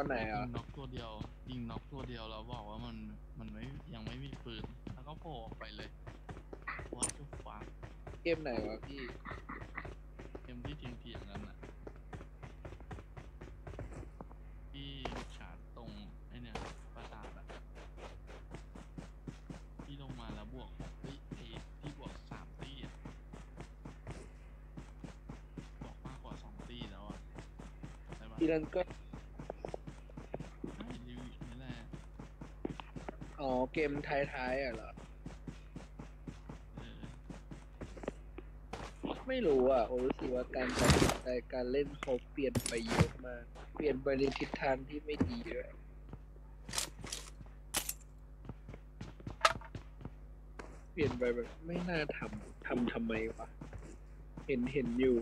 อนไหนยิอ่ะงน็อกตัวเดียวยิงน็อกตัวเดียวแล้วบอกว่ามันไม่ยังไม่มีปืนแล้วก็โผล่ออกไปเลยวัดจุดฟ้าเกมไหนวะพี่เกมที่เถียงกันอ่ะที่ชาร์จตรงไอเนี่ยปราสาทอะที่ลงมาแล้วบวกเฮ้ยไอที่บวก3 ตีอะบอกมากกว่า2 ตีแล้วอะใช่ปะพี่นั่นก็ไม่รีวิวนี่แหละอ๋อเกมท้ายๆอ่ะเหรอเออไม่รู้อ่ะผมรู้สึกว่าการตัดสินใจการเล่นเขาเปลี่ยนไปเยอะมากเปลี่ยนไปในทิศทางที่ไม่ดีด้วยเปลี่ยนไปแบบไม่น่าทำไมวะเห็นอยู่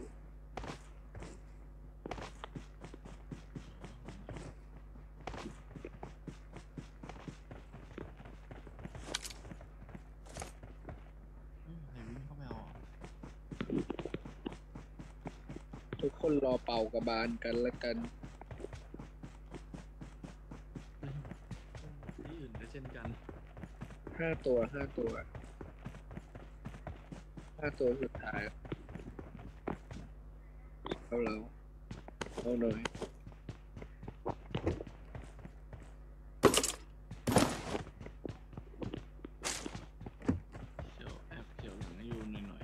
ใครวิ่งเข้าไปเอาอ่ะ ทุกคนรอเป่ากระบาลกันละกันที่อื่นก็เช่นกัน5 ตัวสุดท้ายเอาหน่อยเขียวแอบเขียวอย่างอยู่หน่อย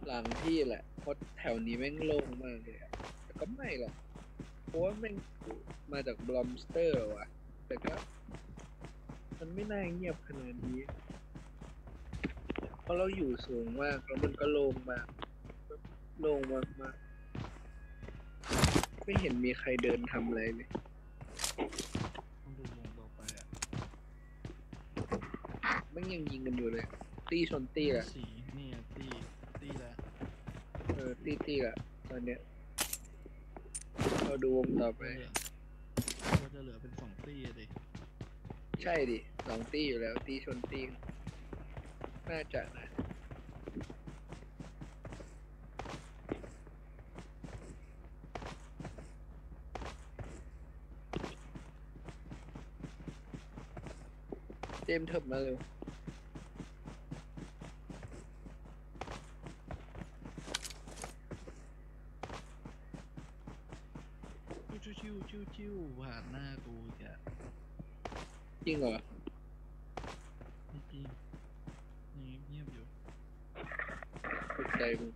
หลังพี่แหละเพราะแถวนี้แม่งโล่งมากเลยอะแต่ก็ไม่หรอกเพราะว่าแม่งมาจากบลอมสเตอร์ว่ะแต่ก็มันไม่น่าเงียบขนาดนี้เพราะเราอยู่สูงมากแล้วมันก็โล่งมากไม่เห็นมีใครเดินทำอะไรเลย ต้องดูวงต่อไปอ่ะ แม่งยังยิงกันอยู่เลยตี้ชนตี้อะ สีนี่อ่ะตีแล้ว ตี้อะตอนเนี้ยเราดูวงต่อไป ก็จะเหลือเป็น2 ตีอะดิ ใช่ดิ2 ตี้อยู่แล้วตี้ชนตี้น่าจะนะเจมส์เถิบมาเร็วชิวผ่านหน้ากูแก จริงเหรอ จริงนี่เงียบอยู่ ตกใจมึง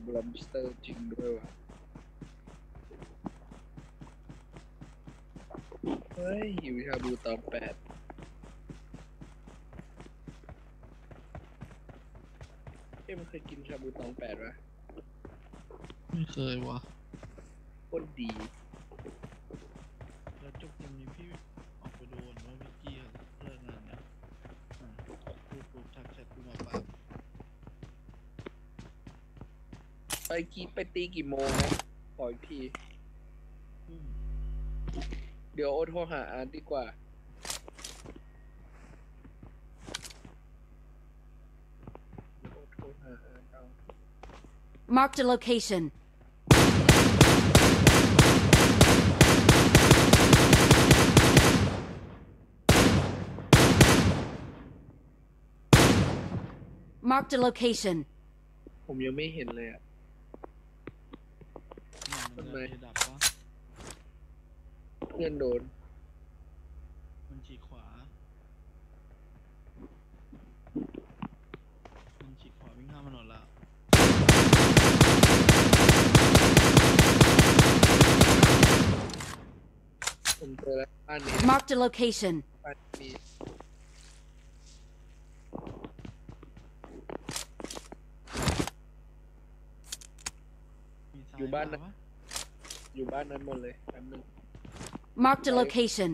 บลัมสเตอร์จริงด้วยวะเฮ้ยหิวชาบูตอน8มันเคยกินชาบูตอง8วะ ไม่เคยวะ โคตรดี แล้วจบเกมนี้พี่ออกไปโดนว่าวิกกี้เลิกงานนะพูดปุ๊บทักแชทกูมาปั๊บ ไปตีกี่โมงนะขออีกทีเดี๋ยวโอโทรหาอาร์ตดีกว่า Marked a location. Marked a location. ผมยังไม่เห็นเลยอ่ะ มันจะดับวะ เพื่อนโดน มันฉีกขวาวิ่งข้ามถนนละ ผมเจอแล้วบ้านนี้ Marked a location. บ้านนี้อยู่บ้านนั้นหมดเลยแป๊บนึง Marked a location.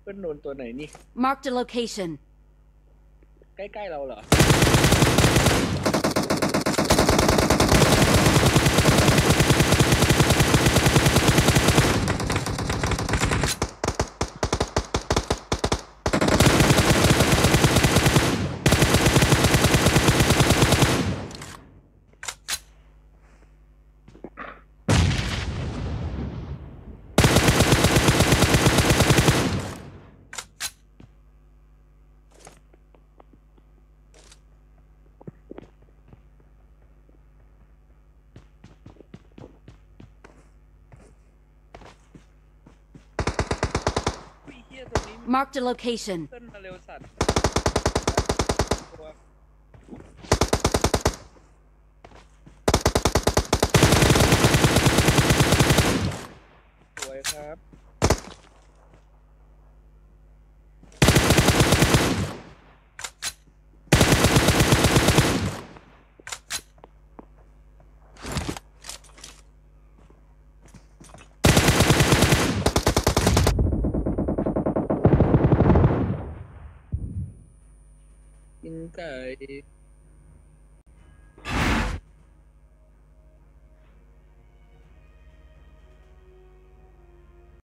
เพื่อนโดนตัวไหนนี่ Marked a location. ใกล้ๆเราเหรอ Marked a location. ขึ้นมาเร็วสัตว์ตัวสวยครับ กินไก่